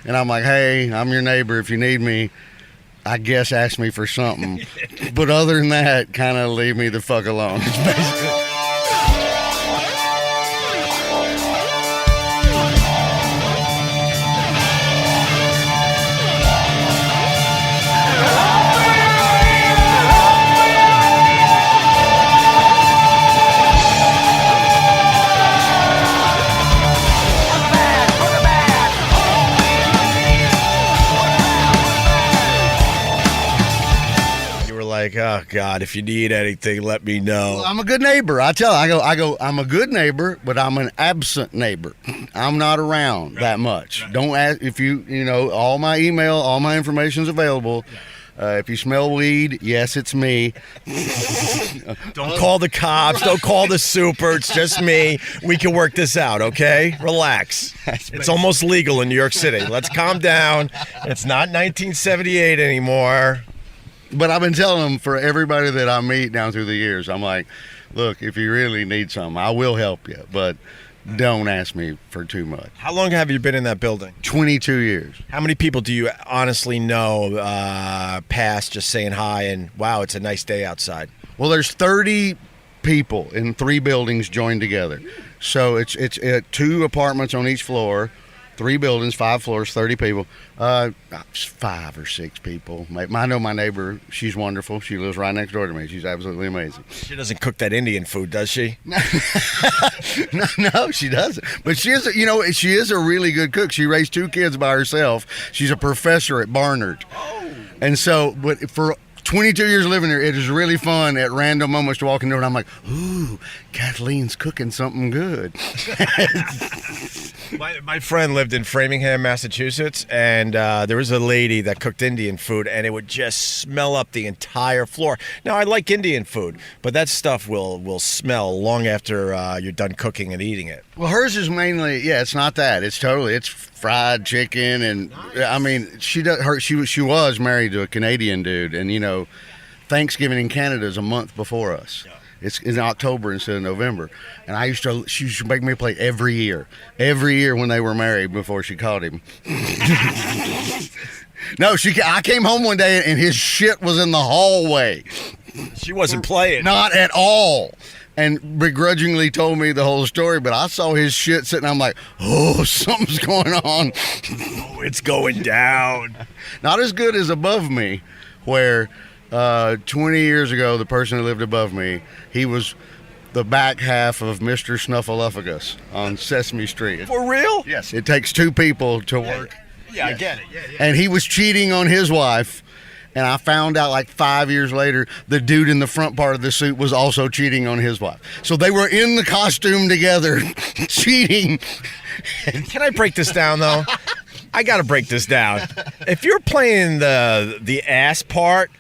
And I'm like, hey, I'm your neighbor. If you need me, I guess ask me for something. But other than that, kind of leave me the fuck alone. It's basically... Like, oh God, if you need anything, let me know. Well, I'm a good neighbor. I go, I'm a good neighbor, but I'm an absent neighbor. I'm not around that much. Right. Don't ask if you know, all my email, all my information's available. If you smell weed, yes, it's me. Don't call the cops. Don't call the super. It's just me. We can work this out, okay? Relax. It's almost legal in New York City. Let's calm down. It's not 1978 anymore. But I've been telling them, for everybody that I meet down through the years, I'm like, look, if you really need something, I will help you, but don't ask me for too much. How long have you been in that building? 22 years. How many people do you honestly know past just saying hi and, wow, it's a nice day outside? Well, there's 30 people in 3 buildings joined together. So it's 2 apartments on each floor. 3 buildings, 5 floors, 30 people. 5 or 6 people. I know my neighbor. She's wonderful. She lives right next door to me. She's absolutely amazing. She doesn't cook that Indian food, does she? No, she doesn't. But she is a really good cook. She raised 2 kids by herself. She's a professor at Barnard. Oh. And so, but for 22 years living here, it is really fun at random moments to walk in the door and I'm like, ooh, Kathleen's cooking something good. My friend lived in Framingham, Massachusetts, and there was a lady that cooked Indian food, and it would just smell up the entire floor. Now, I like Indian food, but that stuff will smell long after you're done cooking and eating it. Well, hers is mainly, it's not that. It's fried chicken, and nice. I mean, she was married to a Canadian dude, and Thanksgiving in Canada is a month before us. Yeah. It's in October instead of November. And she used to make me play every year when they were married before she caught him. No, I came home one day and his shit was in the hallway. She wasn't playing. Not at all. And begrudgingly told me the whole story, but I saw his shit sitting, I'm like, oh, something's going on. Oh, it's going down. Not as good as above me, where 20 years ago, the person who lived above me, he was the back half of Mr. Snuffleupagus on Sesame Street. For real? Yes. It takes 2 people to work. Yeah, yes. I get it. Yeah. And he was cheating on his wife, and I found out like 5 years later, the dude in the front part of the suit was also cheating on his wife. So they were in the costume together, cheating. Can I break this down, though? I got to break this down. If you're playing the ass part,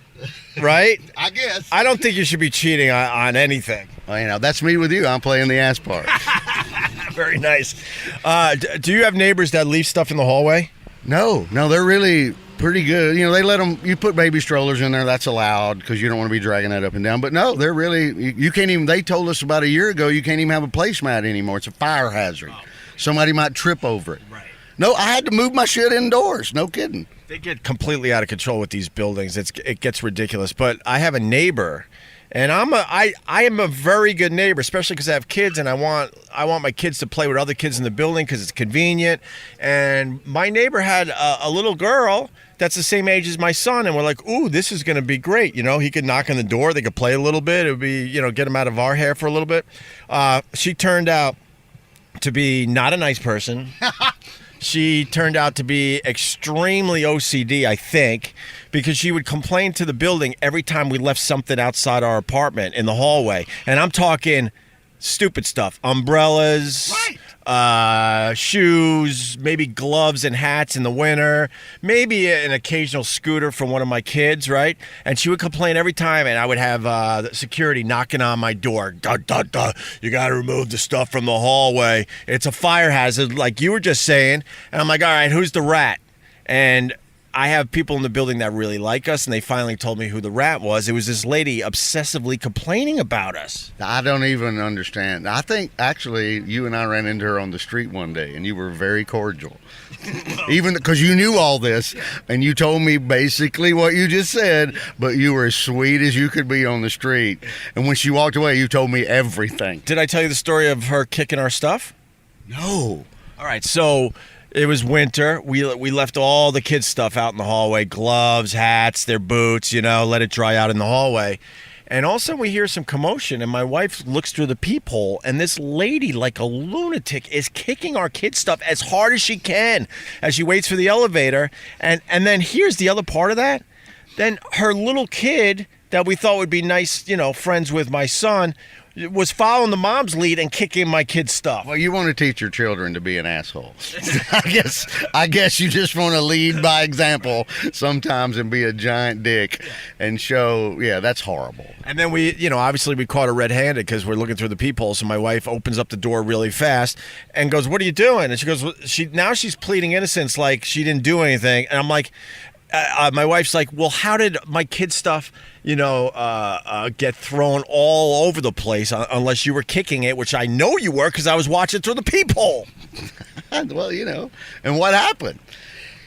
right? I guess. I don't think you should be cheating on anything. Well, that's me with you. I'm playing the ass part. Very nice. Do you have neighbors that leave stuff in the hallway? No, they're really pretty good. They let them, you put baby strollers in there, that's allowed because you don't want to be dragging that up and down. But no, they're really, you can't even, they told us about a year ago, you can't even have a placemat anymore. It's a fire hazard. Oh. Somebody might trip over it. Right. No, I had to move my shit indoors. No kidding. They get completely out of control with these buildings. It gets ridiculous. But I have a neighbor, and I am a very good neighbor, especially because I have kids, and I want my kids to play with other kids in the building because it's convenient. And my neighbor had a little girl that's the same age as my son, and we're like, ooh, this is going to be great. He could knock on the door, they could play a little bit. It would be, get him out of our hair for a little bit. She turned out to be not a nice person. She turned out to be extremely OCD, I think, because she would complain to the building every time we left something outside our apartment in the hallway. And I'm talking stupid stuff. Umbrellas, shoes, maybe gloves and hats in the winter, maybe an occasional scooter from one of my kids, right? And she would complain every time, and I would have security knocking on my door. Duh, duh, duh. You got to remove the stuff from the hallway. It's a fire hazard, like you were just saying. And I'm like, all right, who's the rat? And I have people in the building that really like us, and they finally told me who the rat was. It was this lady obsessively complaining about us. I don't even understand. I think, actually, you and I ran into her on the street one day, and you were very cordial. Even because you knew all this, and you told me basically what you just said, but you were as sweet as you could be on the street. And when she walked away, you told me everything. Did I tell you the story of her kicking our stuff? No. All right, so it was winter. We left all the kids' stuff out in the hallway, gloves, hats, their boots, let it dry out in the hallway. And all of a sudden we hear some commotion, and my wife looks through the peephole, and this lady, like a lunatic, is kicking our kids' stuff as hard as she can as she waits for the elevator. And then here's the other part of that. Then her little kid that we thought would be nice, friends with my son, was following the mom's lead and kicking my kid's stuff. Well, you want to teach your children to be an asshole. I guess you just want to lead by example sometimes and be a giant dick and show, that's horrible. And then we, obviously we caught her red-handed because we're looking through the peephole. So my wife opens up the door really fast and goes, "What are you doing?" And she goes, now she's pleading innocence like she didn't do anything. And I'm like, my wife's like, "Well, how did my kid's stuff, get thrown all over the place unless you were kicking it," which I know you were because I was watching through the peephole. Well, and what happened?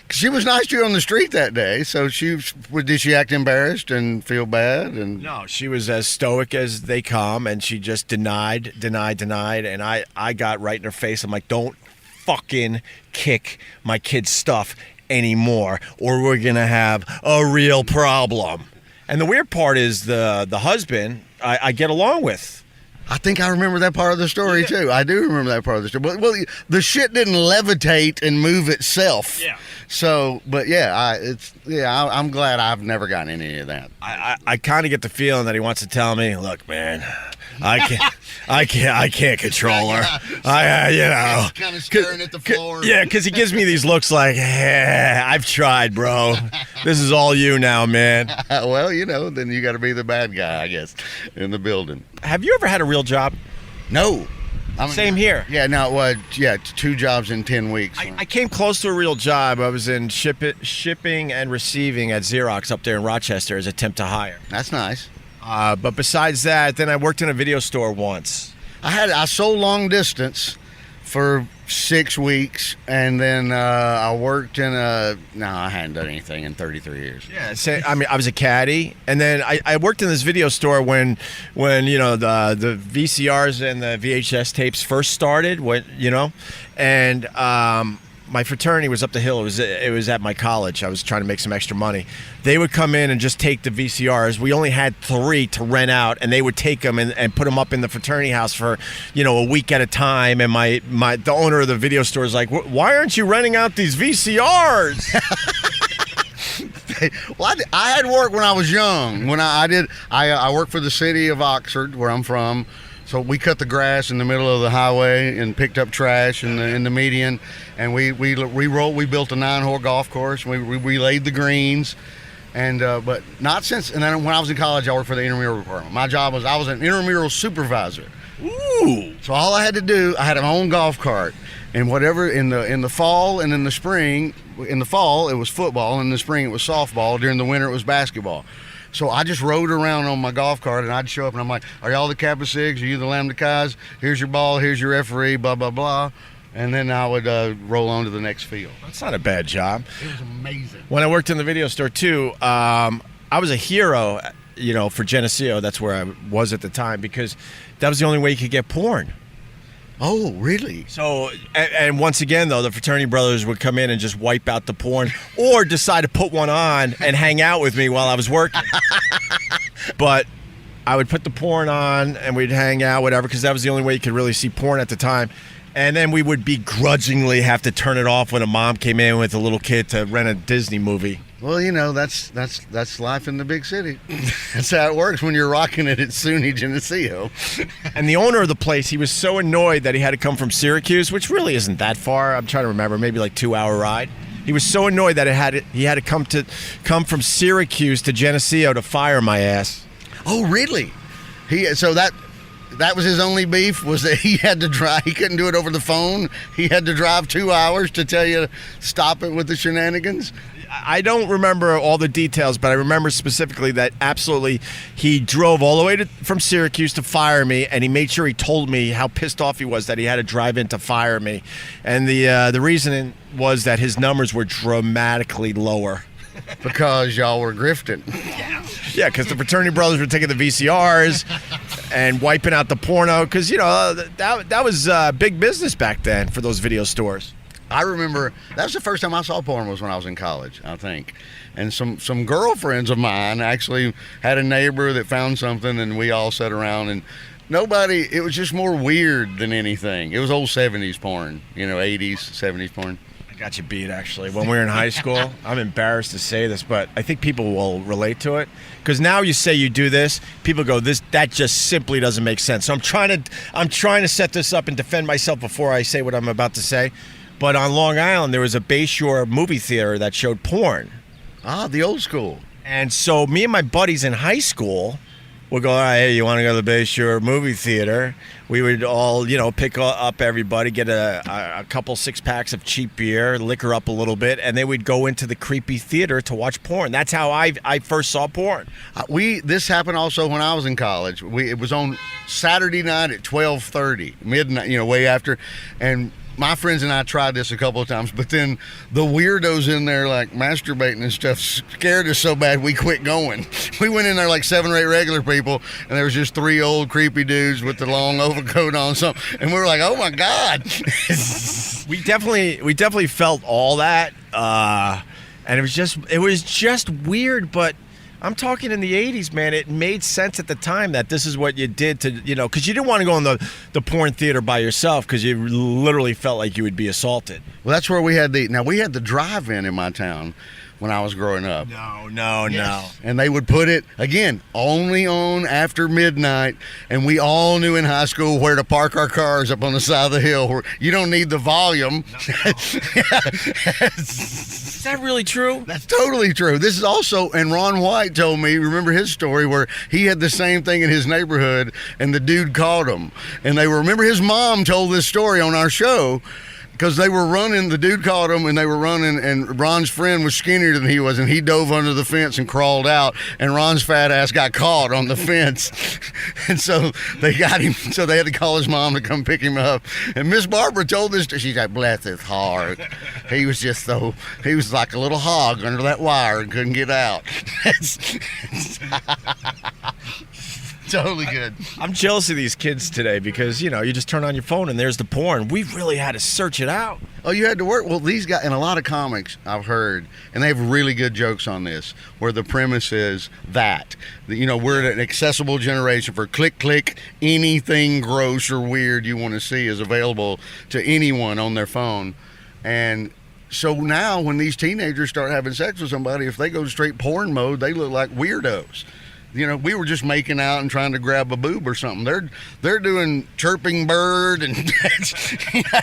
She was nice to you on the street that day, so did she act embarrassed and feel bad? And no, she was as stoic as they come, and she just denied, and I got right in her face. I'm like, "Don't fucking kick my kid's stuff anymore, or we're gonna have a real problem." And the weird part is the husband I get along with. I think I remember that part of the story too. I do remember that part of the story. Well, the shit didn't levitate and move itself. Yeah. So, but I'm glad I've never gotten any of that. I kind of get the feeling that he wants to tell me, "Look, man, I can't control her." Kind of staring at the floor. Yeah, because he gives me these looks like, "I've tried, bro. This is all you now, man." Well, then you got to be the bad guy, I guess, in the building. Have you ever had a real job? No. Same here. Yeah, no, 2 jobs in 10 weeks. I came close to a real job. I was in shipping and receiving at Xerox up there in Rochester as a temp to hire. That's nice. But besides that, then I worked in a video store once. I sold long distance for 6 weeks, and then I worked in I hadn't done anything in 33 years. Yeah, I was a caddy, and then I worked in this video store when the VCRs and the VHS tapes first started, and my fraternity was up the hill. It was at my college. I was trying to make some extra money. They would come in and just take the VCRs. We only had 3 to rent out, and they would take them and put them up in the fraternity house for, a week at a time. And the owner of the video store is like, "Why aren't you renting out these VCRs?" Well, I had work when I was young. When I worked for the city of Oxford, where I'm from. So we cut the grass in the middle of the highway and picked up trash in the median, and we built a 9-hole golf course. And we laid the greens, and but not since. And then when I was in college, I worked for the intramural department. My job was I was an intramural supervisor. Ooh! So all I had to do, I had my own golf cart, and whatever in the fall and in the spring. In the fall it was football, and in the spring it was softball. During the winter it was basketball. So I just rode around on my golf cart, and I'd show up, and I'm like, "Are y'all the Kappa Sigs? Are you the Lambda Chi's? Here's your ball. Here's your referee, blah, blah, blah." And then I would roll on to the next field. That's not a bad job. It was amazing. When I worked in the video store, too, I was a hero, for Geneseo. That's where I was at the time, because that was the only way you could get porn. Oh, really? So, and once again, though, the fraternity brothers would come in and just wipe out the porn or decide to put one on and hang out with me while I was working. But I would put the porn on and we'd hang out, whatever, because that was the only way you could really see porn at the time. And then we would begrudgingly have to turn it off when a mom came in with a little kid to rent a Disney movie. Well, that's life in the big city. That's how it works when you're rocking it at SUNY Geneseo. And the owner of the place, he was so annoyed that he had to come from Syracuse, which really isn't that far. I'm trying to remember, maybe like 2-hour ride. He was so annoyed that he had to come from Syracuse to Geneseo to fire my ass. Oh, really? that was his only beef, was that he had to drive. He couldn't do it over the phone. He had to drive 2 hours to tell you to stop it with the shenanigans. I don't remember all the details, but I remember specifically that absolutely he drove all the way from Syracuse to fire me, and he made sure he told me how pissed off he was that he had to drive in to fire me. And the reasoning was that his numbers were dramatically lower. Because y'all were grifting. Yeah, because the fraternity brothers were taking the VCRs and wiping out the porno. Because, that was big business back then for those video stores. I remember that was the first time I saw porn was when I was in college, I think. And some girlfriends of mine actually had a neighbor that found something, and we all sat around, and it was just more weird than anything. It was old 70s porn, 80s, 70s porn. I got you beat, actually. When we were in high school, I'm embarrassed to say this, but I think people will relate to it. Because now you say you do this, people go, that just simply doesn't make sense. So I'm trying to set this up and defend myself before I say what I'm about to say. But on Long Island, there was a Bayshore movie theater that showed porn. Ah, the old school. And so me and my buddies in high school would go, all right, hey, you want to go to the Bayshore movie theater? We would all, pick up everybody, get a couple 6-packs of cheap beer, liquor up a little bit, and then we'd go into the creepy theater to watch porn. That's how I first saw porn. This happened also when I was in college. It was on Saturday night at 12:30, midnight, way after, and my friends and I tried this a couple of times, but then the weirdos in there like masturbating and stuff scared us so bad we quit going. We went in there like 7 or 8 regular people, and there was just 3 old creepy dudes with the long overcoat on, and we were like, "Oh my God!" We definitely felt all that, and it was just weird, but. I'm talking in the 80s, man. It made sense at the time that this is what you did to, because you didn't want to go in the porn theater by yourself because you literally felt like you would be assaulted. Well, that's where we had the drive-in in my town when I was growing up. No. And they would put it, again, only on after midnight, and we all knew in high school where to park our cars up on the side of the hill where you don't need the volume. Is that really true? That's totally true. This is also, and Ron White told me, remember his story where he had the same thing in his neighborhood and the dude caught him. And remember his mom told this story on our show because they were running, the dude caught him and they were running, and Ron's friend was skinnier than he was, and he dove under the fence and crawled out, and Ron's fat ass got caught on the fence. And so they got him, so they had to call his mom to come pick him up. And Miss Barbara told this, she's like, bless his heart. He was like a little hog under that wire and couldn't get out. Totally good. I'm jealous of these kids today because, you just turn on your phone and there's the porn. We really had to search it out. Oh, you had to work? Well, these guys, and a lot of comics I've heard, and they have really good jokes on this, where the premise is that we're an accessible generation for click, anything gross or weird you want to see is available to anyone on their phone. And so now when these teenagers start having sex with somebody, if they go straight porn mode, they look like weirdos. We were just making out and trying to grab a boob or something. They're doing chirping bird and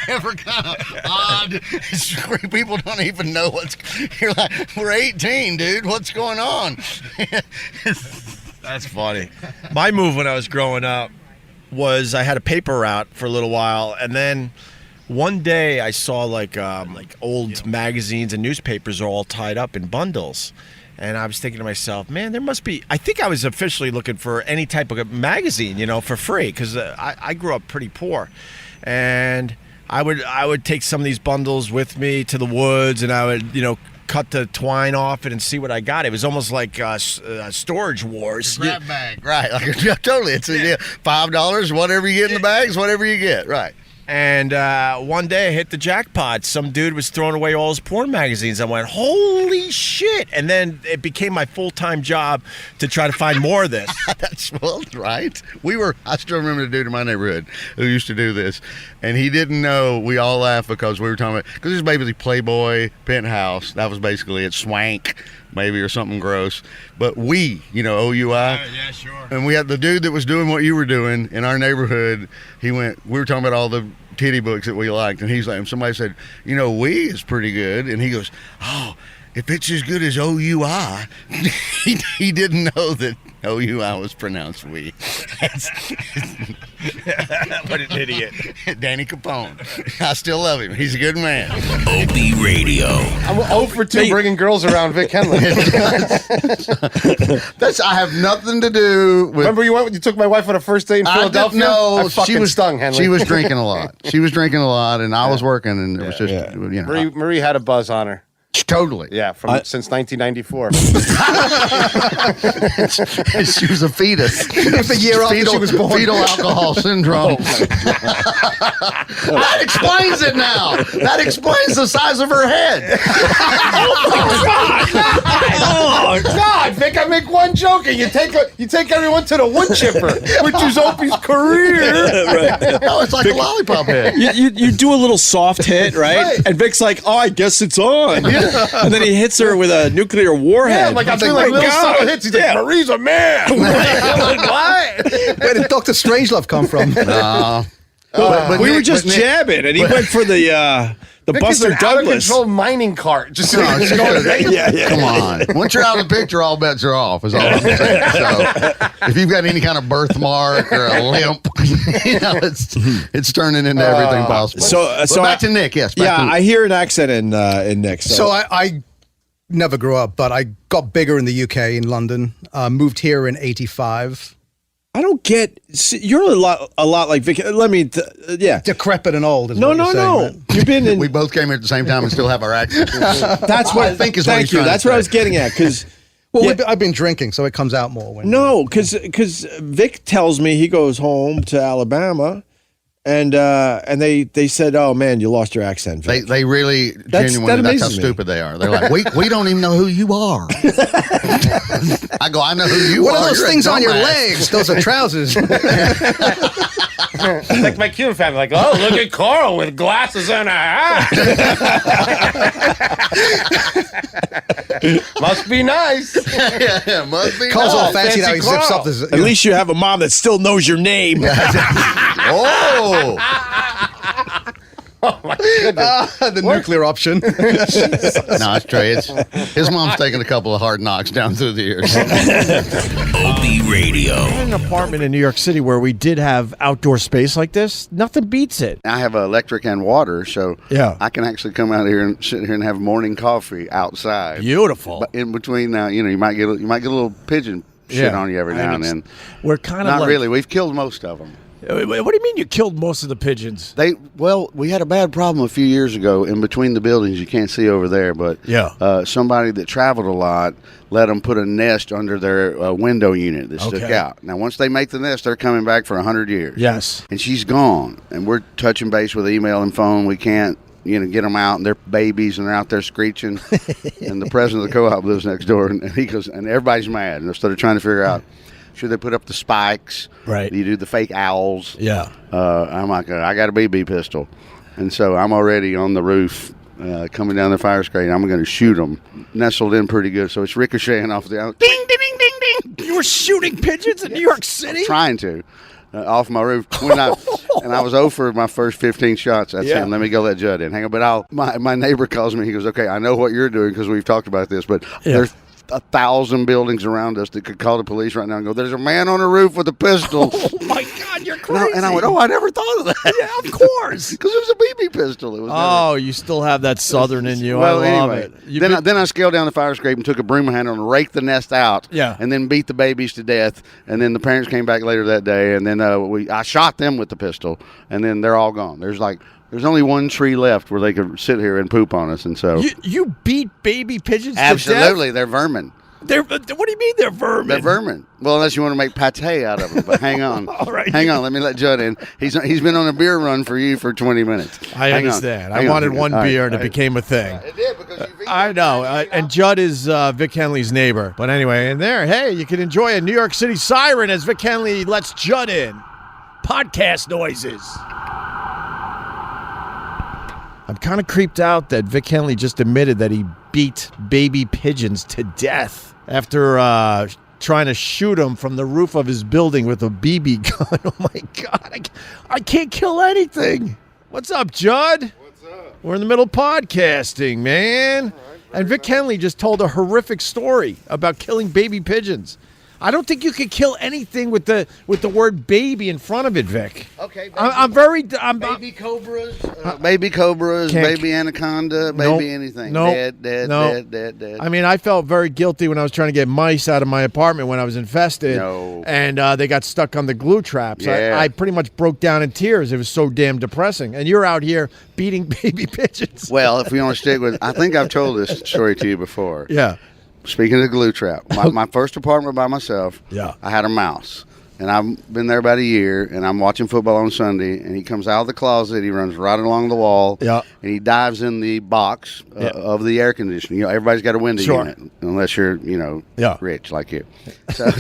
ever kind of odd. People don't even know you're like, we're 18, dude. What's going on? That's funny. My move when I was growing up was I had a paper route for a little while, and then one day I saw like old magazines and newspapers are all tied up in bundles. And I was thinking to myself, man, there must be. I think I was officially looking for any type of magazine, for free, because I grew up pretty poor, and I would take some of these bundles with me to the woods, and I would cut the twine off it and see what I got. It was almost like storage wars. Grab bag, right? Totally. It's $5, whatever you get in the bags, whatever you get, right? And one day I hit the jackpot. Some dude was throwing away all his porn magazines. I went, holy shit. And then it became my full-time job to try to find more of this. That's right. I still remember the dude in my neighborhood who used to do this. And he didn't know. We all laughed because we were talking about, because this was basically Playboy, Penthouse. That was basically it, Swank, maybe, or something gross. But OUI. Yeah, sure. And we had the dude that was doing what you were doing in our neighborhood. We were talking about all the titty books that we liked, and he's like, somebody said, We is pretty good, and he goes, oh, if it's as good as OUI, he didn't know that OUI was pronounced we. What an idiot. Danny Capone. I still love him. He's a good man. Opie Radio. I'm 0 for 2 bringing girls around Vic Henley. I have nothing to do with. Remember you took my wife on a first date in Philadelphia? No, I fucking stung, Henley. She was drinking a lot. And I was working, and it was just, you know. Marie had a buzz on her. Totally. Yeah, since 1994. She was a fetus. The year after she was born. Fetal alcohol syndrome. That explains it now. That explains the size of her head. Oh God, Vic! I make one joke, and you take everyone to the wood chipper, which is Opie's career. No, it's like a lollipop head. You do a little soft hit, right? And Vic's like, oh, I guess it's on. And then he hits her with a nuclear warhead. Yeah, I'm doing like little subtle hits. He's like, Marie's a man. I'm like, what? Where did Dr. Strangelove come from? We were just jabbing, and he went for the Buster Douglas. Out of control mining cart. Just Come on. Once you're out of the picture, all bets are off, is all I'm saying. So if you've got any kind of birthmark or a limp, it's turning into everything possible. So back to Nick, yes. I hear an accent in Nick. So I never grew up, but I got bigger in the UK, in London. Moved here in 85. I don't get. You're a lot like Vic. Let me. Decrepit and old. Is No. what you're saying, right? You've been in. We both came here at the same time and still have our accents. That's what I think is. Thank you. That's what I was getting at. Because I've been drinking, so it comes out more. Because Vic tells me he goes home to Alabama, and they said, "Oh man, you lost your accent." Vic. They really genuinely. That's how stupid they are. They're like, we don't even know who you are. I go, I know who you are. What are those You're things on your dumbass. legs? Those are trousers. Like my Cuban family, like, oh, look at Carl with glasses and a hat. Must be nice. Yeah, must be. Carl's all fancy fancy now. He zips Carl. up his. At least you have a mom that still knows your name. Oh. Oh my goodness. The nuclear option. No, it's true. His mom's taking a couple of hard knocks down through the years. Opie Radio. In an apartment in New York City where we did have outdoor space like this, nothing beats it. I have electric and water, so I can actually come out here and sit here and have morning coffee outside. Beautiful. But in between now, you might get a little pigeon shit on you every now and then. We're kind of Not like, really. We've killed most of them. What do you mean you killed most of the pigeons? We had a bad problem a few years ago. In between the buildings, you can't see over there, but somebody that traveled a lot let them put a nest under their window unit that stuck out. Now, once they make the nest, they're coming back for 100 years. Yes. And she's gone, and we're touching base with email and phone. We can't, get them out, and they're babies, and they're out there screeching. And the president of the co-op lives next door, and he goes, and everybody's mad. And they're trying to figure out, should they put up the spikes? Right. You do the fake owls. Yeah. I'm like, I got a BB pistol. And so I'm already on the roof coming down the fire escape. I'm going to shoot them. Nestled in pretty good, so it's ricocheting off the ding, ding, ding, ding, ding. You were shooting pigeons in New York City? Trying to. Off my roof. And I was 0 for my first 15 shots. That's him. Let me go let Judd in. Hang on. But my neighbor calls me. He goes, okay, I know what you're doing because we've talked about this, but there's 1,000 buildings around us that could call the police right now and go, there's a man on the roof with a pistol. Oh my God, you're crazy. And I went, I never thought of that. Yeah, of course. Because it was a BB pistol. It was you still have that Southern in you. Well, I love anyway, it. Then I scaled down the fire escape and took a broom handle and raked the nest out. Yeah. And then beat the babies to death. And then the parents came back later that day. And then I shot them with the pistol. And then they're all gone. There's only one tree left where they could sit here and poop on us. And so you beat baby pigeons absolutely, to death? they're vermin. What do you mean they're vermin? They're vermin. Well, unless you want to make pate out of them. But hang on. All right. Hang on. Let me let Judd in. He's been on a beer run for you for 20 minutes. I understand. I wanted one beer and it became a thing. It did because you I know. And Judd is Vic Henley's neighbor. But anyway, in there, hey, you can enjoy a New York City siren as Vic Henley lets Judd in. Podcast noises. I'm kind of creeped out that Vic Henley just admitted that he beat baby pigeons to death after trying to shoot them from the roof of his building with a BB gun. Oh, my God. I can't kill anything. What's up, Judd? What's up? We're in the middle of podcasting, man. And Vic Henley just told a horrific story about killing baby pigeons. I don't think you can kill anything with the word baby in front of it, Vic. Okay, Baby cobras, baby anaconda, baby anything. Dead. I mean, I felt very guilty when I was trying to get mice out of my apartment when I was infested. No. And they got stuck on the glue traps. Yeah. I pretty much broke down in tears. It was so damn depressing. And you're out here beating baby pigeons. Well, if we want to stick with, I think I've told this story to you before. Yeah. Speaking of the glue trap, my first apartment by myself, Yeah. I had a mouse. And I've been there about a year, and I'm watching football on Sunday, and he comes out of the closet, he runs right along the wall, Yeah. and he dives in the box of the air conditioning. You know, everybody's got a window unit, unless you're, rich like you. So,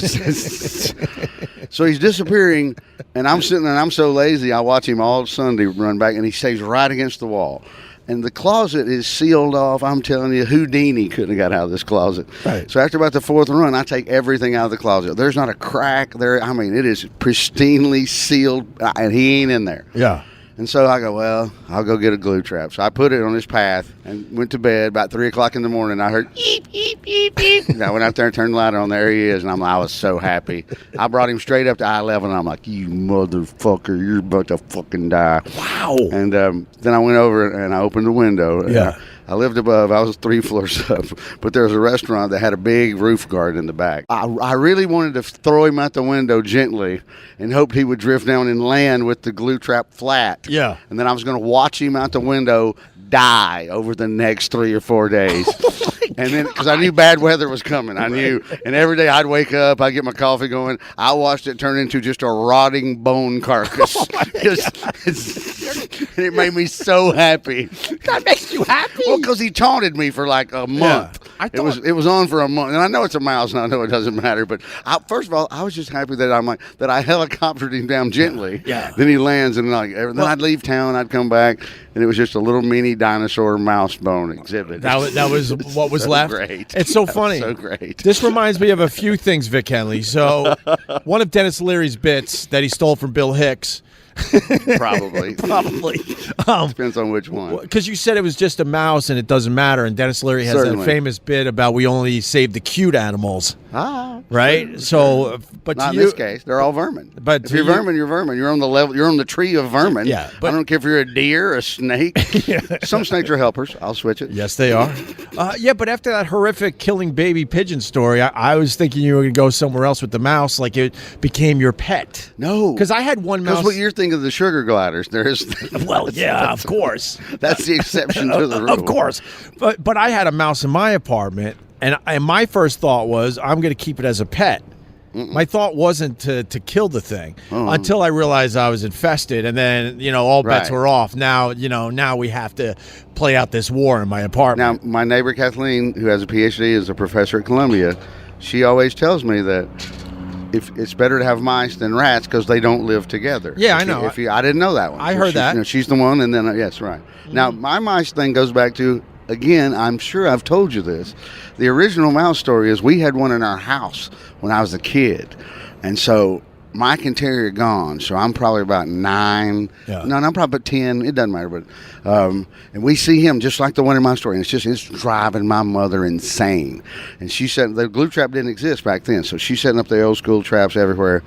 so he's disappearing, and I'm sitting there, and I'm so lazy, I watch him all Sunday run back, and he stays right against the wall. And the closet is sealed off. I'm telling you, Houdini couldn't have got out of this closet. Right. So after about the fourth run, I take everything out of the closet. There's not a crack there. I mean, it is pristinely sealed, and he ain't in there. Yeah. And so I go, well, I'll go get a glue trap. So I put it on his path and went to bed. About 3 o'clock in the morning, I heard, eep, eep, eep, eep. And I went out there and turned the light on. There he is. And I was so happy. I brought him straight up to eye level, and I'm like, you motherfucker, you're about to fucking die. Wow. And then I went over and I opened the window. Yeah. I lived above. I was 3 floors up. But there was a restaurant that had a big roof garden in the back. I really wanted to throw him out the window gently and hoped he would drift down and land with the glue trap flat. Yeah. And then I was going to watch him out the window die over the next 3 or 4 days. And then, because I knew bad weather was coming, I knew. And every day I'd wake up, I'd get my coffee going. I watched it turn into just a rotting bone carcass. And it made me so happy. That makes you happy? Well, because he taunted me for like a month. I It was on for a month, and I know it's a mouse, and I know it doesn't matter. But first of all, I was just happy that I helicoptered him down gently. Yeah. Then he lands, and then I'd leave town, I'd come back, and it was just a little mini dinosaur mouse bone exhibit. That was what was So left. great. It's so funny. So great. This reminds me of a few things, Vic Henley. So, one of Dennis Leary's bits that he stole from Bill Hicks. Probably. Depends on which one. Because you said it was just a mouse and it doesn't matter, and Dennis Leary has Certainly. that famous bit about we only save the cute animals. Right? So, but Not to in you, this case. They're all vermin. But if to you're you- vermin, you're vermin. You're on the level. You're on the tree of vermin. Yeah, but- I don't care if you're a deer, a snake. Some snakes are helpers. I'll switch it. Yes, they are. Yeah, but after that horrific killing baby pigeon story, I was thinking you were going to go somewhere else with the mouse, like it became your pet. No, Because I had one mouse. Because what you're thinking of the sugar gliders. There's. Well, yeah, of course. That's the exception to the rule. Of course. But I had a mouse in my apartment, and my first thought was, I'm going to keep it as a pet. My thought wasn't to kill the thing until I realized I was infested, and then, all bets Right. were off. Now, now we have to play out this war in my apartment. Now, my neighbor Kathleen, who has a PhD, is a professor at Columbia. She always tells me that if it's better to have mice than rats because they don't live together. Yeah, I know. I didn't know that one. I heard that. She's the one, and then yes, right. Now, my mice thing goes back to, again, I'm sure I've told you this. The original mouse story is we had one in our house when I was a kid, and so Mike and Terry are gone, so I'm probably about 9. Yeah. No, I'm probably about 10. It doesn't matter, but and we see him just like the one in my story, and it's driving my mother insane. And she said the glue trap didn't exist back then, so she's setting up the old school traps everywhere,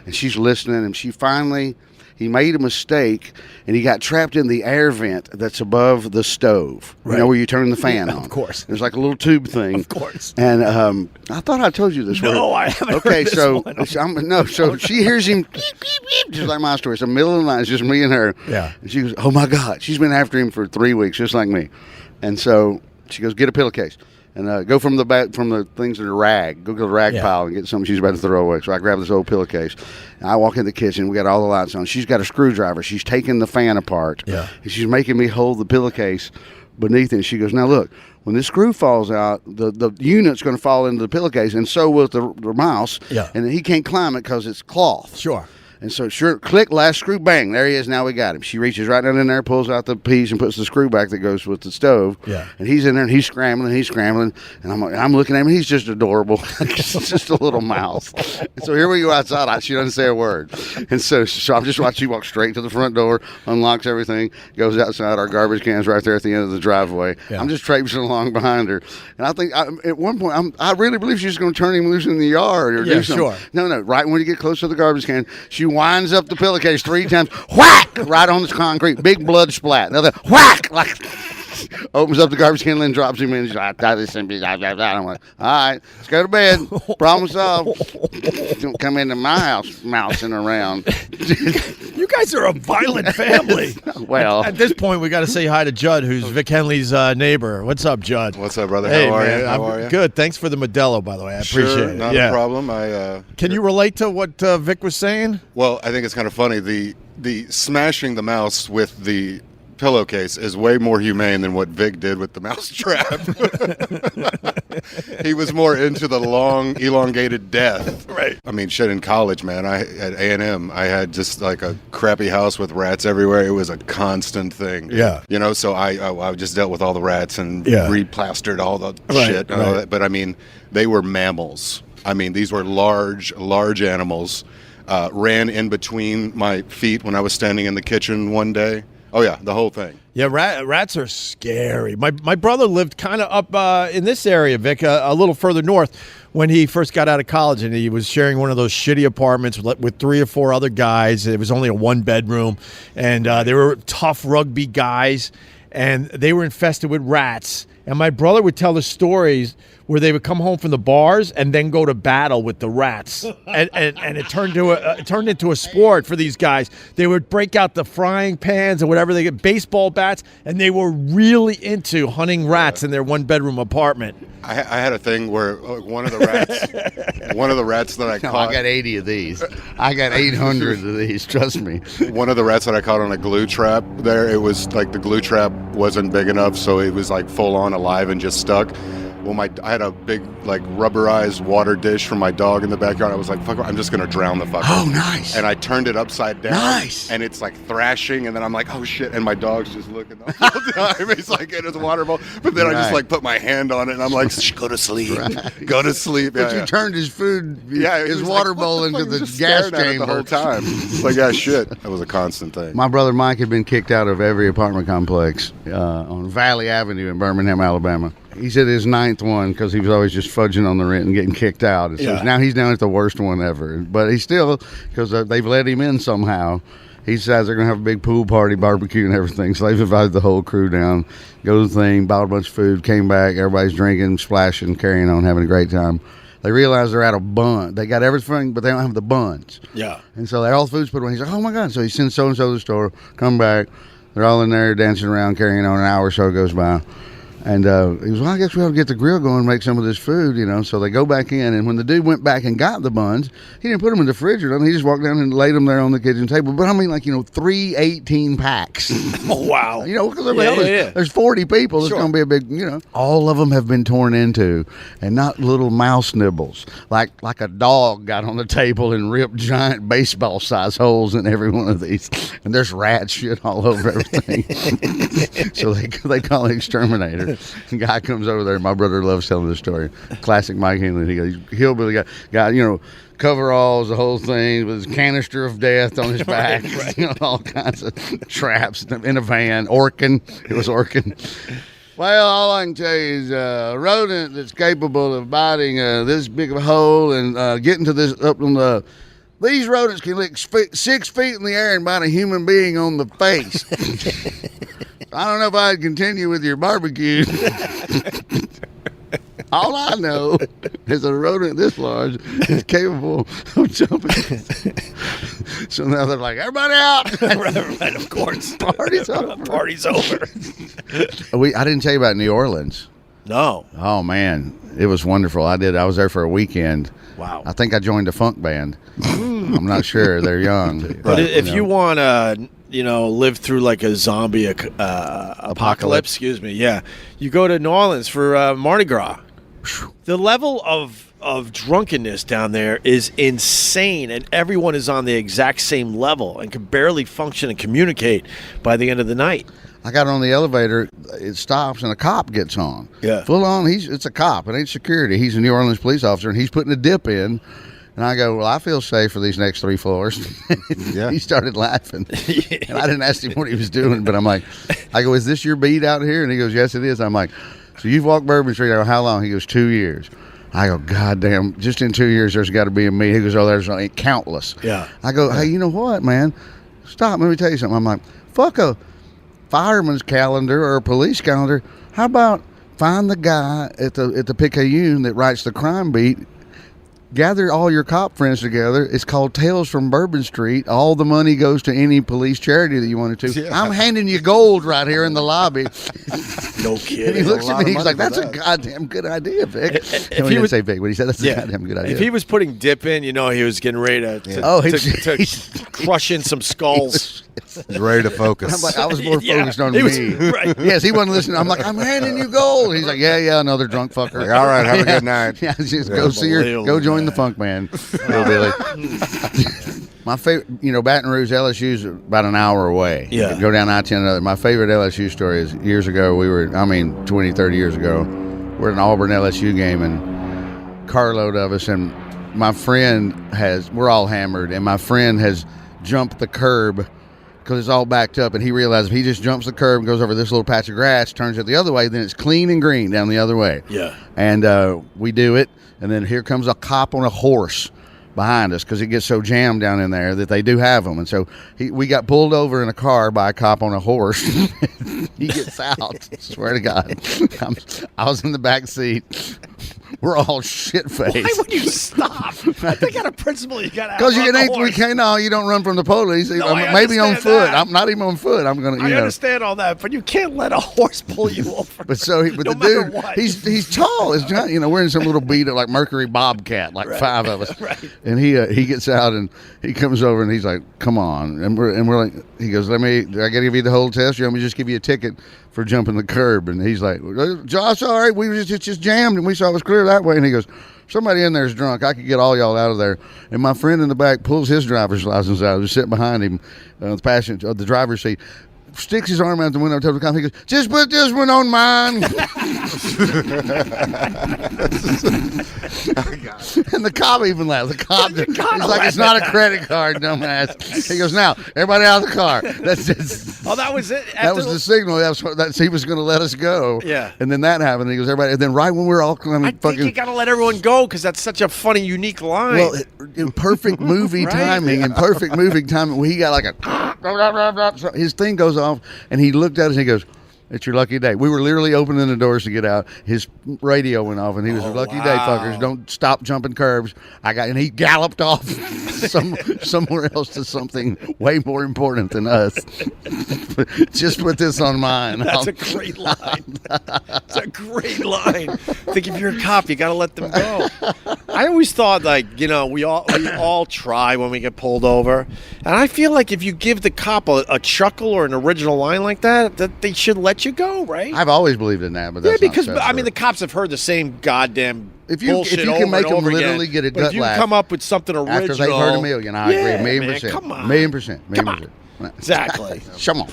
and she's listening, and he made a mistake, and he got trapped in the air vent that's above the stove. Right. You know, where you turn the fan on. Of course. There's like a little tube thing. Of course. And I thought I told you this. No, I haven't Okay, heard this so one. so she hears him beep, beep, beep, just like my story. It's the middle of the night. It's just me and her. Yeah. And she goes, "Oh my God!" She's been after him for 3 weeks, just like me. And so she goes, "Get a pillowcase." And go from the things that are rag. Go to the rag pile and get something she's about to throw away. So I grab this old pillowcase. And I walk in the kitchen. We got all the lights on. She's got a screwdriver. She's taking the fan apart. Yeah. And she's making me hold the pillowcase beneath it. And she goes, "Now look, when this screw falls out, the unit's going to fall into the pillowcase, and so will the mouse. Yeah. And he can't climb it because it's cloth." Sure. And so, sure, click, last screw, bang, there he is. Now we got him. She reaches right down in there, pulls out the piece, and puts the screw back that goes with the stove. Yeah. And he's in there, and he's scrambling. And I'm looking at him. He's just adorable. He's just a little mouse. And so here we go outside. She doesn't say a word. And so I'm just watching. She walks straight to the front door, unlocks everything, goes outside. Our garbage can's right there at the end of the driveway. Yeah. I'm just traipsing along behind her. And I think at one point, I really believe she's going to turn him loose in the yard or do something. Sure. No. Right when you get close to the garbage can, she winds up the pillowcase 3 times, whack, right on the concrete, big blood splat. Another whack, like opens up the garbage can and drops him in. She's like, I'm like, all right, let's go to bed. Problem solved. Don't come into my house mousing around. You guys are a violent family. Well, at this point, we got to say hi to Judd, who's Vic Henley's neighbor. What's up, Judd? What's up, brother? Hey, How are man, you? How are you? Good. Thanks for the Modelo, by the way. I appreciate it. Not a problem. Can you relate to what Vic was saying? Well, I think it's kind of funny. The smashing the mouse with the pillowcase is way more humane than what Vic did with the mouse trap. He was more into the long, elongated death. Right. I mean, shit, in college, man, at A&M, I had just like a crappy house with rats everywhere. It was a constant thing. Yeah. You know, so I just dealt with all the rats and replastered all the shit. And all that. But, I mean, they were mammals. I mean, these were large animals. Ran in between my feet when I was standing in the kitchen one day. Oh, yeah, the whole thing. Yeah, rats are scary. My brother lived kind of up in this area, Vic, a little further north when he first got out of college, and he was sharing one of those shitty apartments with 3 or 4 other guys. It was only a 1-bedroom, and they were tough rugby guys, and they were infested with rats. And my brother would tell the stories where they would come home from the bars and then go to battle with the rats, and it turned into a sport for these guys. They would break out the frying pans and whatever, they get baseball bats, and they were really into hunting rats in their 1-bedroom apartment. I had a thing where one of the rats that I caught. I got 80 of these. I got 800 of these. Trust me. One of the rats that I caught on a glue trap there, it was like the glue trap wasn't big enough, so it was like full on alive and just stuck. Well, I had a big, like, rubberized water dish from my dog in the backyard. I was like, fuck, I'm just going to drown the fucker. Oh, nice. And I turned it upside down. Nice. And it's, like, thrashing. And then I'm like, oh, shit. And my dog's just looking the whole time. He's, like, in his water bowl. But then I just, like, put my hand on it. And I'm like, go to sleep. Right. Go to sleep. But you turned his food, his water bowl into the gas chamber. The whole time. Like, yeah, shit. That was a constant thing. My brother Mike had been kicked out of every apartment complex on Valley Avenue in Birmingham, Alabama. He said his 9th one because he was always just fudging on the rent and getting kicked out. And so now he's down at the worst one ever. But he's still, because they've let him in somehow, he decides they're going to have a big pool party, barbecue and everything. So they've invited the whole crew down, go to the thing, bought a bunch of food, came back, everybody's drinking, splashing, carrying on, having a great time. They realize they're out of bun. They got everything, but they don't have the buns. Yeah. And so all the food's put away. He's like, oh my God. So he sends so-and-so to the store, come back. They're all in there dancing around, carrying on. An hour or so goes by. And he was, well, I guess we ought to get the grill going and make some of this food, you know. So they go back in, and when the dude went back and got the buns, he didn't put them in the refrigerator. I mean, he just walked down and laid them there on the kitchen table. But I mean, like, 3 18 packs. Oh, wow. Because there's 40 people. It's going to be a big, All of them have been torn into, and not little mouse nibbles. Like a dog got on the table and ripped giant baseball-size holes in every one of these. And there's rat shit all over everything. So they call it exterminator. The guy comes over there. My brother loves telling this story. Classic Mike Henley. He goes, hillbilly guy, coveralls, the whole thing, with his canister of death on his back. Right. All kinds of traps in a van. It was Orkin. Well, all I can tell you is a rodent that's capable of biting this big of a hole and getting to this up on the. These rodents can lick 6 feet in the air and bite a human being on the face. I don't know if I'd continue with your barbecue. All I know is a rodent this large is capable of jumping. So now they're like, everybody out. Right, of course. Party's over. Party's over. I didn't tell you about New Orleans. No. Oh, man. It was wonderful. I was there for a weekend. Wow. I think I joined a funk band. I'm not sure. They're young. But if you want to, live through like a zombie apocalypse, you go to New Orleans for Mardi Gras. The level of of drunkenness down there is insane, and everyone is on the exact same level and can barely function and communicate by the end of the night. I got on the elevator, it stops, and a cop gets on. Yeah. Full on, it's a cop. It ain't security. He's a New Orleans police officer, and he's putting a dip in. And I go, well, I feel safe for these next 3 floors. Yeah. He started laughing. And I didn't ask him what he was doing, but I'm like, I go, is this your beat out here? And he goes, yes, it is. I'm like, so you've walked Bourbon Street. I go, how long? He goes, 2 years. I go, God damn, just in 2 years, there's got to be a me. He goes, oh, there's countless. Yeah. I go, hey, you know what, man? Stop. Let me tell you something. I'm like, fuck a fireman's calendar or a police calendar. How about find the guy at the Picayune that writes the crime beat, gather all your cop friends together. It's called Tales from Bourbon Street. All the money goes to any police charity that you wanted to. Yeah. I'm handing you gold right here in the lobby. No kidding. And he looks at me, he's like, that's a goddamn good idea, Vic. He didn't say Vic, but he said that's a goddamn good idea. If he was putting dip in, he was getting ready to crush in some skulls. He's ready to focus. I'm like, I was more focused on me. Right. Yes, he wasn't listening. I'm like, I'm handing you gold. He's like, yeah, another drunk fucker. Like, all right, have a good night. Yeah, just go join the funk man. Billy. My favorite, Baton Rouge, LSU's about an hour away. Yeah. Go down I-10. My favorite LSU story is years ago, 20, 30 years ago, we're at an Auburn LSU game, and carload of us, and my friend we're all hammered, and my friend has jumped the curb because it's all backed up, and he realized if he just jumps the curb and goes over this little patch of grass, turns it the other way, then it's clean and green down the other way. Yeah. And we do it, and then here comes a cop on a horse behind us because it gets so jammed down in there that they do have them. And so we got pulled over in a car by a cop on a horse. He gets out. Swear to God. I was in the back seat. We're all shit-faced. Why would you stop? I think out of principle you got to. Because you don't run from the police. No, maybe on foot. That. I'm not even on foot. I'm gonna. I understand all that, but you can't let a horse pull you over. But the dude, what. he's tall. It's giant. We're in some little beat up like Mercury Bobcat, like right. 5 of us. Right. And he gets out and he comes over and he's like, "Come on!" And we're like, he goes, "Do I got to give you the whole test? Or let me just give you a ticket for jumping the curb?" And he's like, "Josh, all right, we were just jammed and we saw it was clear that way." And he goes, "Somebody in there is drunk. I could get all y'all out of there." And my friend in the back pulls his driver's license out. Who's sitting behind him, the driver's seat, sticks his arm out the window, tells the cop, he goes, "Just put this one on mine." And the cop even laughed. The cop, he's like, "It's not a credit card, dumbass." He goes, "Now, everybody out of the car." That's just. Oh, that was it. That was the signal. He was going to let us go. Yeah. And then that happened. He goes, "Everybody." And then right when we're all I think you got to let everyone go because that's such a funny, unique line. Well, in perfect movie right? timing, he got like a. His thing goes off, and he looked at us and he goes, "It's your lucky day." We were literally opening the doors to get out. His radio went off, and he was lucky day, fuckers. Don't stop jumping curbs. And he galloped off somewhere else to something way more important than us. Just put this on mine. That's a great line. That's a great line. I think if you're a cop, you got to let them go. I always thought, we all try when we get pulled over, and I feel like if you give the cop a chuckle or an original line like that they should let you go, right? I've always believed in that, but that's because not so the cops have heard the same goddamn bullshit if you can make them literally get a gut laugh, if you come up with something original after they've heard a million, I agree, a %. Come on, $1,000,000%. Come on. Exactly. Come on.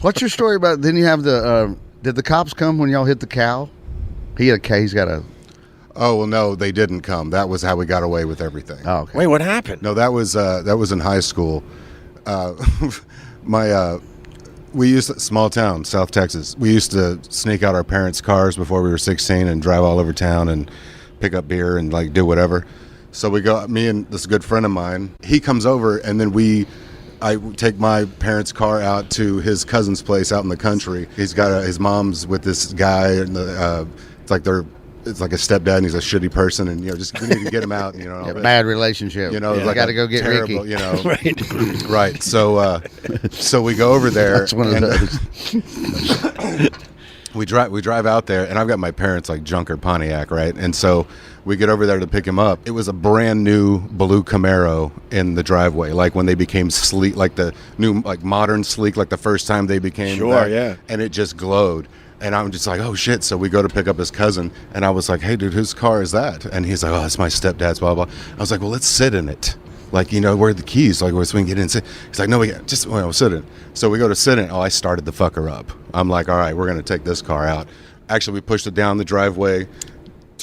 What's your story about? Then you have did the cops come when y'all hit the cow? He's got a. Oh well, no, they didn't come. That was how we got away with everything. Oh, okay. Wait, what happened? No, that was in high school. We used to, small town, South Texas. We used to sneak out our parents' cars before we were 16 and drive all over town and pick up beer and do whatever. So we go. Me and this good friend of mine. He comes over and then I take my parents' car out to his cousin's place out in the country. He's got his mom's with this guy, and it's like a stepdad, and he's a shitty person, and just we need to get him out. Bad relationship. Like got to go get terrible, Ricky. Right. Right. So we go over there. That's one of those. We drive out there, and I've got my parents junker Pontiac, right? And so we get over there to pick him up. It was a brand new blue Camaro in the driveway, like when they became sleek, like the new modern sleek, like the first time they became. Sure, yeah. And it just glowed. And I'm just like, oh shit. So we go to pick up his cousin, and I was like, hey dude, whose car is that? And he's like, oh, it's my stepdad's, blah, blah. I was like, well, let's sit in it. Like, where are the keys? Like, so we can get in and sit. He's like, no, sit in it. So we go to sit in it. Oh, I started the fucker up. I'm like, all right, we're going to take this car out. Actually, we pushed it down the driveway.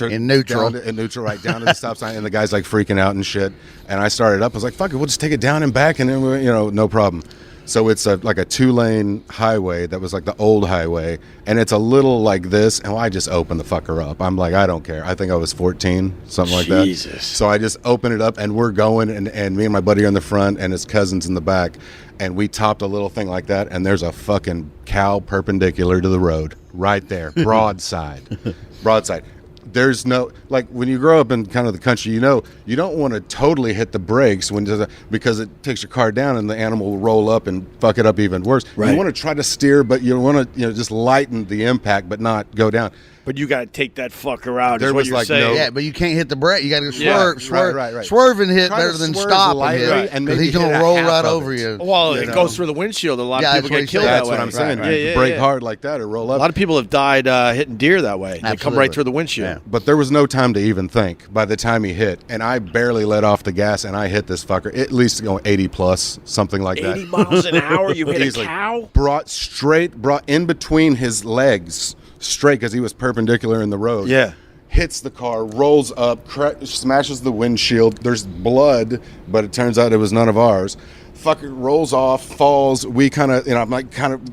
In neutral. In neutral, right down to the stop sign. And the guy's like freaking out and shit. And I started up. I was like, fuck it, we'll just take it down and back, and then, no problem. So it's like a 2-lane highway that was like the old highway, and it's a little like this, and I just opened the fucker up. I'm like, I don't care. I think I was 14, something like that. Jesus. So I just opened it up, and we're going, and me and my buddy are in the front, and his cousin's in the back, and we topped a little thing like that, and there's a fucking cow perpendicular to the road right there, broadside. There's no, like, when you grow up in kind of the country, you don't want to totally hit the brakes because it takes your car down and the animal will roll up and fuck it up even worse. Right. You want to try to steer, but you want to just lighten the impact but not go down. But you got to take that fucker out. There is what was you're like saying. no- Yeah, but you can't hit the brake. You got to Yeah. swerve. Right. Swerve and hit Try better to than swerve stop and lightly hit. and Because maybe he's going hit to a roll half right of over it. you. Well, You it know? goes through the windshield. A lot Yeah, of people that's what get killed he said. that That's way. what I'm saying. Right. You brake hard like that or roll A up. lot of people have died hitting deer that way. They come Absolutely. right through the windshield. Yeah. But there was no time to even think by the time he hit. And I barely let off the gas, and I hit this fucker, at least 80 plus, something like that. 80 miles an hour, you hit Easily. a cow? Brought in between his legs, straight, because he was perpendicular in the road. Yeah. Hits the car, rolls up, smashes the windshield. There's blood, but it turns out it was none of ours. Fucker rolls off, falls. We kind of,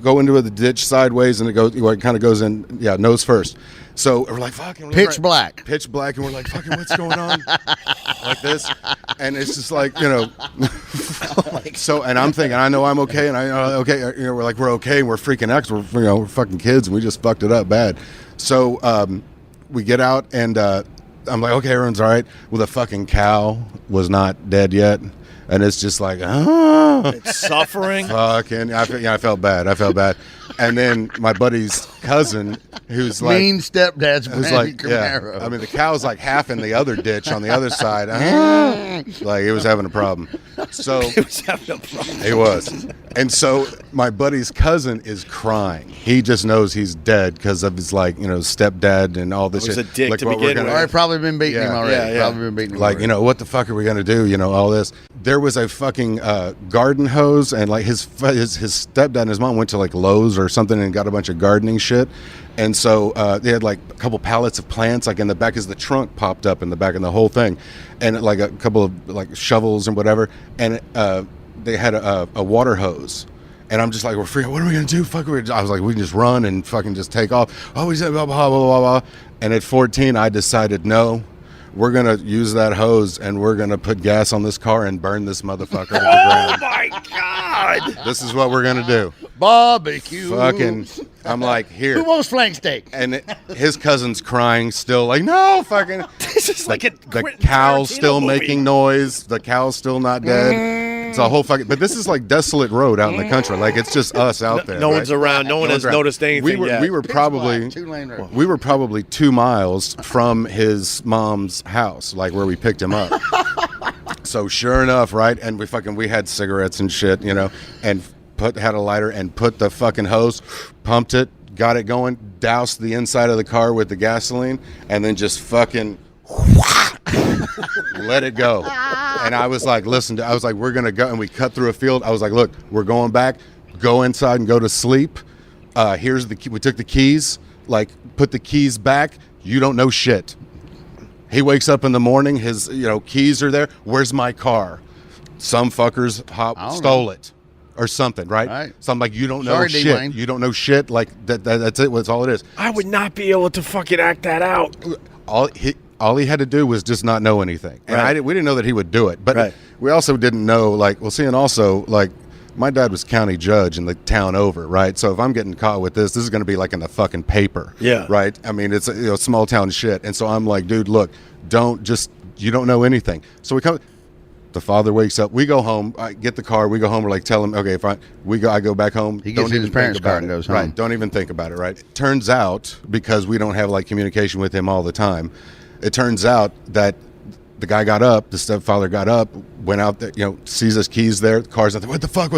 go into the ditch sideways, and it kind of goes in, nose first. So we're like, fucking. Pitch black. Pitch black, and we're like, fucking, what's going on? Like this. And it's just like, So, and I'm thinking, I know I'm okay, and I know, okay. We're like, we're okay, and we're freaking out, 'cause we're fucking kids, and we just fucked it up bad. So, we get out, and I'm like, okay, everyone's all right. Well, the fucking cow was not dead yet, and it's just like, It's suffering. fucking. I felt bad. And then my buddy's cousin, who's like, Mean stepdad's who's Brandy like, Camaro. I mean, the cow's like half in the other ditch on the other side. Like, it was having a problem. So he was. And so my buddy's cousin is crying. He just knows he's dead because of his, stepdad and all this He was shit. a dick like, to what begin we're with. gonna- I've probably been beating him already. yeah. Probably been beating him Like, already. what the fuck are we going to do? All this. There was a fucking garden hose, and like his stepdad and his mom went to like Lowe's or something and got a bunch of gardening shit. And so they had like a couple pallets of plants like in the back, as the trunk popped up in the back, and the whole thing, and like a couple of like shovels and whatever. And they had a water hose. And I'm just like, we're free. What are we going to do? I was like, we can just run and fucking just take off. Oh, he said blah, blah, blah, blah, blah. And at 14, I decided, no, we're going to use that hose, and we're going to put gas on this car and burn this motherfucker to the ground. My God. This is what we're going to do. Barbecue. Fucking, I'm like, here. Who wants flank steak? And his cousin's crying still, like, no, fucking. This is like a The Quentin cow's Tarantino still movie. making noise. The cow's still not dead. It's a whole fucking. But this is like desolate road out in the country. Like, it's just us out there. No right? one's around. No one has one's around. noticed anything yet. We were probably Black, 2-lane road. we were probably 2 miles from his mom's house, like where we picked him up. So sure enough, right? And we had cigarettes and shit, and had a lighter and put the fucking hose, pumped it, got it going, doused the inside of the car with the gasoline, and then just fucking let it go. And I was like, we're gonna go, and we cut through a field. I was like, look, we're going back. Go inside and go to sleep. Here's the key. We took the keys, put the keys back. You don't know shit. He wakes up in the morning. His keys are there. Where's my car? Some fuckers stole it or something, right? Right. So I'm like, you don't know Sorry, shit. D-Wayne. You don't know shit. Like that's it. That's all it is. I would not be able to fucking act that out. All he had to do was just not know anything, and Right. we didn't know that he would do it. But Right. we also didn't know, and also my dad was county judge in the town over, right? So if I'm getting caught with this is going to be like in the fucking paper, Yeah. right? I mean, it's small town shit, and so I'm like, dude, look, you don't know anything. So we come. The father wakes up. We go home. I get the car. We go home. We're like, tell him, okay, fine. I go back home. He gets his parents' car and goes home. Right. Don't even think about it. Right. It turns out, because we don't have communication with him all the time, it turns out that the guy got up. The stepfather got up, went out there. Sees his keys there. The car's out there. What the fuck?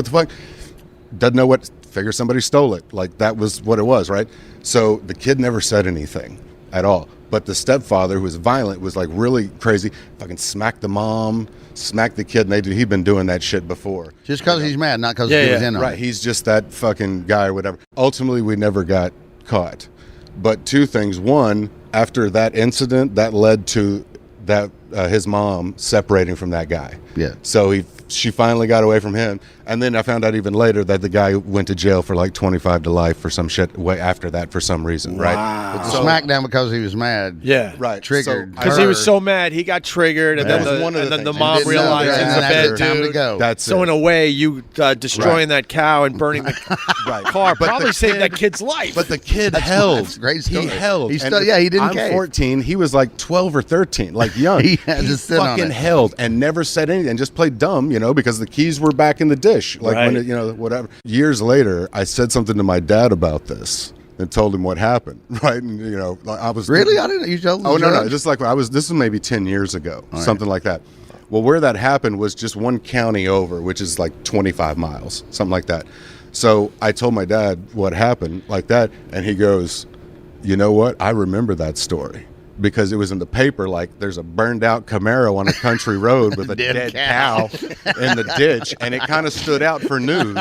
Doesn't know what figure somebody stole it. Like, that was what it was, right? So the kid never said anything at all. But the stepfather, who was violent, was like really crazy. Fucking smacked the mom, smacked the kid, and he'd been doing that shit before. Just because he's mad, not because he was in on right. it. He's just that fucking guy or whatever. Ultimately, we never got caught. But two things. One, after that incident, that led to that his mom separating from that guy. Yeah. So she finally got away from him. And then I found out even later that the guy went to jail for like 25 to life for some shit way after that for some reason, right? But the smackdown because he was mad. Yeah. Right. Triggered. Because he was so mad, he got triggered, and That then was one of the the things. mom Didn't know realized that, it's and a that's bad the time to dude. go. That's So it. in a way, you destroying that cow and burning the car But probably the saved kid- that kid's life. But the kid held. that's a great story. He held. He And still- yeah, he didn't I'm cave. 14. He was like 12 or 13, like young. He had to sit on fucking it. held and never said anything, and just played dumb, because the keys were back in the dish. Like when Right. it, whatever. Years later, I said something to my dad about this and told him what happened. Right, and I was Really? I didn't. You told Oh no, Judd? just like this is maybe 10 years ago, something like that. Well, where that happened was just one county over, which is like 25 miles, something like that. So I told my dad what happened like that, and he goes, "You know what? I remember that story." Because it was in the paper, like there's a burned out Camaro on a country road with a dead cow in the ditch, and it kind of stood out for news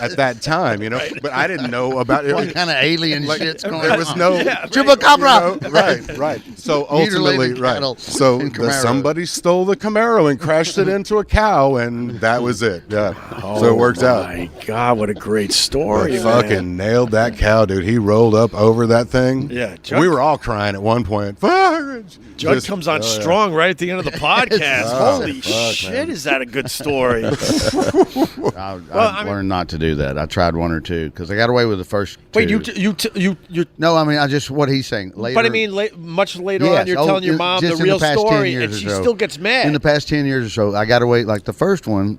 at that time, But I didn't know about it. What kind of alien shit's going on? There was no Chupacabra. Right. So ultimately, Mutilated right. cattle So in Camaro. somebody stole the Camaro and crashed it into a cow, and that was it. Yeah. So it works out. My God, what a great story, But fucking man. nailed that cow, dude. He rolled up over that thing. Yeah, We were all crying at one point. Fuck. Judd Just- comes on oh, yeah. strong right at the end of the podcast. Oh, Holy fuck, shit, man. is that a good story? I've learned not to do that. I tried one or two because I got away with the first two. Wait, you. No, I mean, I just what he's saying. Later, But I mean, much later Yes. on, you're Oh, telling your mom just the in real past 10 story, years and or she so. still gets mad. In the past 10 years or so, I got away. Like the first one,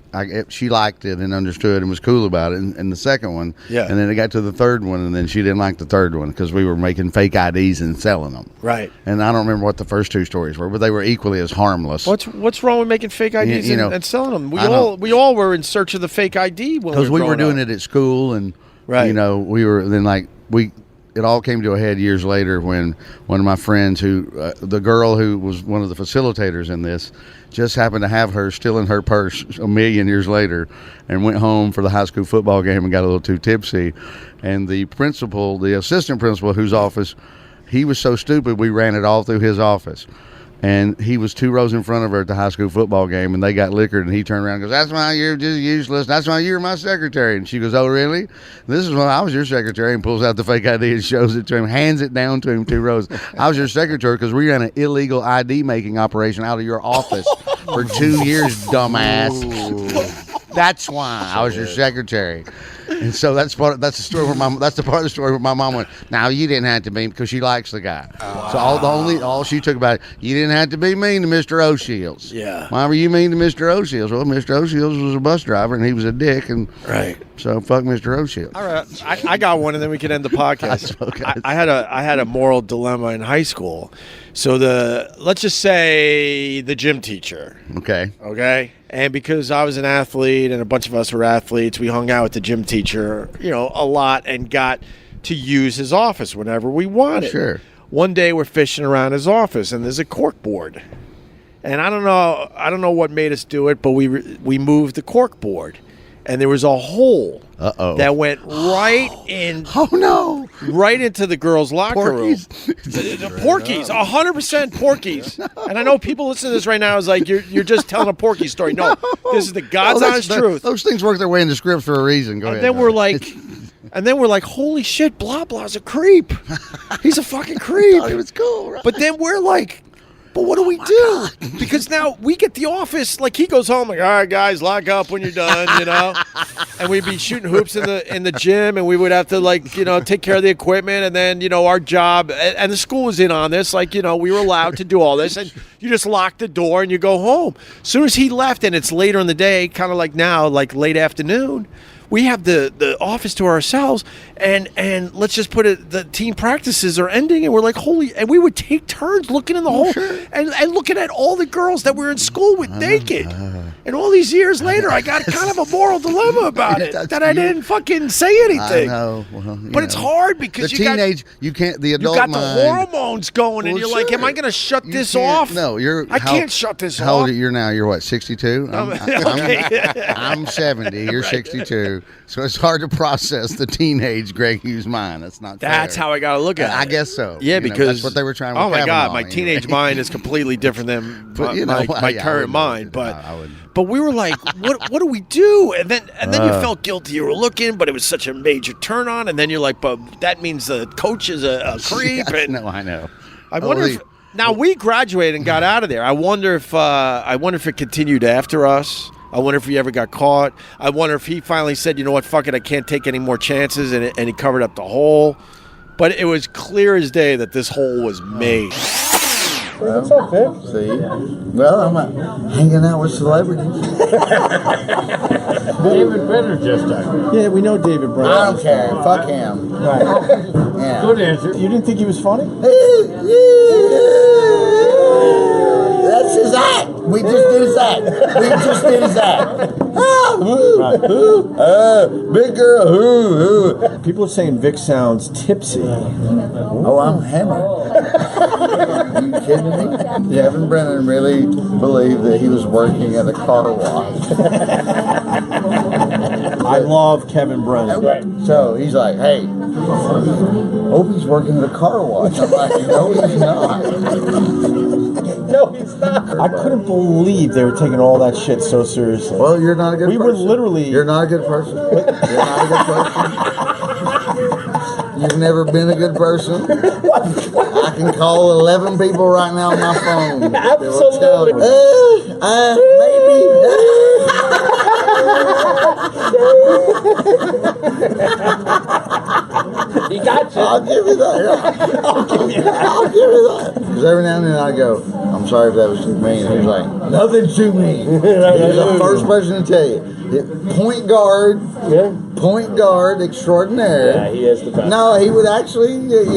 she liked it and understood and was cool about it. And the second one, Yeah. And then it got to the third one, and then she didn't like the third one because we were making fake IDs and selling them. Right. And I don't remember what the first two stories were, but they were equally as harmless. What's wrong with making fake IDs and selling them? I don't- We all were in search of the fake ID when Because we were doing up. it at school, and Right. we were then it all came to a head years later when one of my friends the girl who was one of the facilitators in this just happened to have her still in her purse a million years later and went home for the high school football game and got a little too tipsy. And the assistant principal whose office, he was so stupid we ran it all through his office. And he was 2 rows in front of her at the high school football game, and they got liquored, and he turned around and goes, "That's why you're just useless. That's why you're my secretary." And she goes, "Oh, really? This is when I was your secretary," and pulls out the fake ID and shows it to him, hands it down to him 2 rows. "I was your secretary because we ran an illegal ID making operation out of your office for 2 years, dumbass. That's why I was your secretary." And so that's the part of the story where my mom went, "Now you didn't have to be," because she likes the guy. So all she took about it, you didn't have to be mean to Mr. O'Shields. Yeah. Why were you mean to Mr. O'Shields? Well, Mr. O'Shields was a bus driver and he was a dick, and Right. so fuck Mr. O'Shields. All right, I got one, and then we can end the podcast. I had a moral dilemma in high school. So let's just say the gym teacher. Okay. And because I was an athlete and a bunch of us were athletes, we hung out with the gym teacher, a lot, and got to use his office whenever we wanted. Sure. One day we're fishing around his office, and there's a cork board. And I don't know what made us do it, but we moved the cork board, and there was a hole that went right in. Oh no! Right into the girls' locker Porkies. room. The Porkies, 100% Porkies. And I know people listening to this right now is like, you're just telling a Porky story. No, this is the God's honest truth. Those things work their way into scripts for a reason. Go ahead. And then we're like, holy shit, blah blah's a creep. He's a fucking creep. Thought he was cool, right? But then we're like, but what do we do? Because now we get the office, like he goes home like, all right, guys, lock up when you're done, And we'd be shooting hoops in the gym, and we would have to take care of the equipment, and then our job, and the school was in on this, we were allowed to do all this, and you just lock the door and you go home. As soon as he left, and it's later in the day, kind of like now, like late afternoon, we have the office to ourselves, and let's just put it, the team practices are ending, and we're like, and we would take turns looking in the hole and looking at all the girls that we were in school with naked. And all these years later, I got kind of a moral dilemma about it that I didn't fucking say anything. I know. Well, but it's hard because the teenage, you can't. The adult you got mind, the hormones going, and you're like, "Am I going to shut this off?" No, I can't shut this off. How old are you now? You're what? 62. I'm 70. You're 62. So it's hard to process the teenage Greg Hughes mind. That's not. That's fair. how I got to look at it. I guess so. Yeah, because that's what they were trying to. Oh my God, my anyway. teenage mind is completely different than my yeah, current mind. I But we were like, what do we do? And then you felt guilty. You were looking, but it was such a major turn on. And then you're like, but that means the coach is a creep. Yeah, and no, I know. I wonder if now we graduated and got out of there. I wonder if it continued after us. I wonder if he ever got caught. I wonder if he finally said, you know what, fuck it, I can't take any more chances, and he covered up the hole. But it was clear as day that this hole was made. What's up, Vic? See? Well, I'm hanging out with celebrities. David Brenner just died. Yeah, we know David Brenner. I don't care. Fuck him. Right. Yeah. Good answer. You didn't think he was funny? That's his act. We just did his act. Big girl. People are saying Vic sounds tipsy. Oh, I'm hammered. Are you kidding me? Kevin Brennan really believed that he was working at a car wash. I love Kevin Brennan. So he's like, hey, Opie's working at a car wash. I'm like, no, he's not. No, he's not. I couldn't believe they were taking all that shit so seriously. Well, you're not a good person. We were literally... You're not a good person. You're not a good person. You've never been a good person. I can call 11 people right now on my phone. Absolutely. Maybe. He got you. I'll give you that. I'll give you that. Because every now and then I go, I'm sorry if that was too mean. He's like, nothing's too mean. He's the first person to tell you. Point guard. Yeah. Point guard extraordinaire. Yeah, he is the best. No, he would actually, if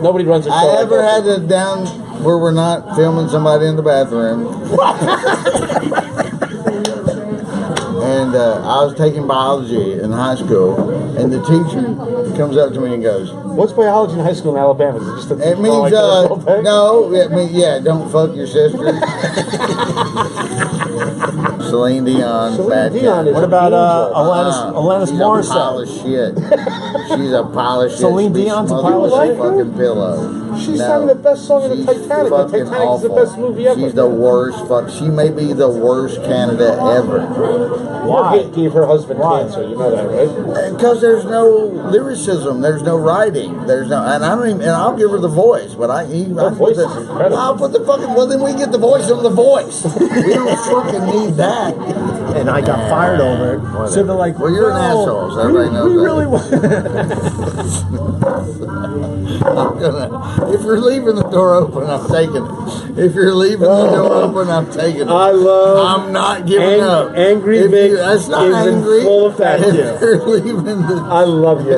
Nobody runs a show. I ever had to down where we're not filming somebody in the bathroom. And I was taking biology in high school, and the teacher comes up to me and goes, "What's biology in high school in Alabama? Is it just it means, don't fuck your sister." Celine Dion. What about Alanis Morissette? Pile of shit. She's a pile of shit. Celine Dion's a pile of shit? Fucking pillow. She's having the best song in the Titanic. The Titanic is the best movie ever. She's the worst. She may be the worst candidate ever. Why? Gave her husband cancer. You know that, right? Because there's no lyricism. There's no writing. There's no, and I don't even. And I'll give her the voice, but I'll put the fucking. Well, then we get the voice of the voice. We don't fucking need that. And I got fired over it. So they're like, well, you're an asshole. So everybody knows we really want. If you're leaving the door open, I'm taking it. If you're leaving the door open, I'm taking it. I'm not giving up. Angry Vic that's not is angry. in full effect. If you're leaving the... I love you.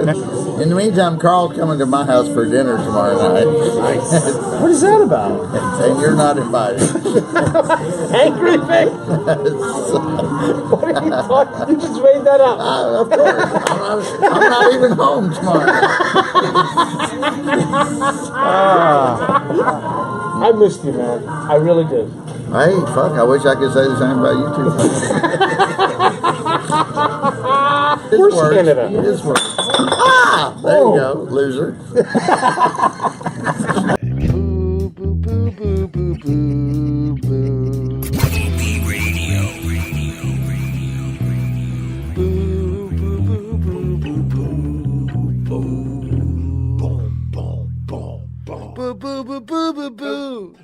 In the meantime, Carl's coming to my house for dinner tomorrow night. Nice. What is that about? And you're not invited. Angry Vic? What are you talking? You just made that up. Of course. I'm not even home tomorrow. I missed you, man. I really did. Hey, fuck, I wish I could say the same about you two. Where's Canada? This works. Ah! There you go, loser. Boo, boo, boo, boo, boo, boo, boo. Opie Radio. Boo, boo, boo, boo, boo, boo. Boo, boo, boo, boo, boo, boo.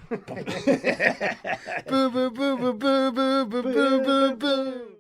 Boo, boo, boo, boo, boo, boo, boo, boo, boo, boo.